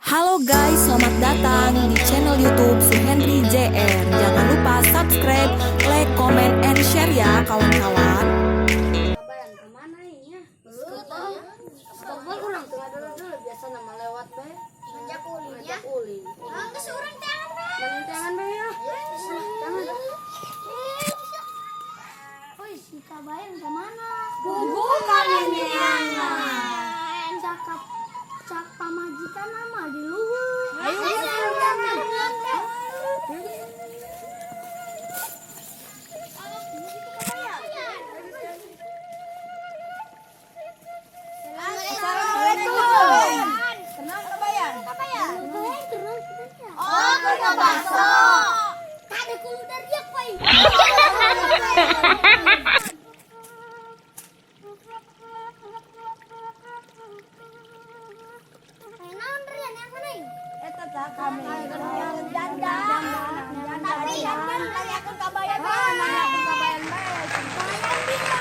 Halo guys, selamat datang di channel YouTube Suhendri JR. Jangan lupa subscribe, like, comment, and share ya kawan-kawan. Kabaran kemana ini ya? Stopol kurang tengah dulu biasa nama lewat be. Ngajak ulin ya. Ulin. Kesurang tangan be. Tangan be ya. Tangan. Oi, si kabayan kemana? Bukan ini Ana. Cak pamajikan nama di luhur. Ayo tangan. Tenang kabayan. Oh, ke bakso. Tadi kulo dari dia koi. Naon rian yang mana? Eta tah kami. Janda. Tapi kan kali aku kabayan. Nanya aku kabayan bae. Kabayan bila.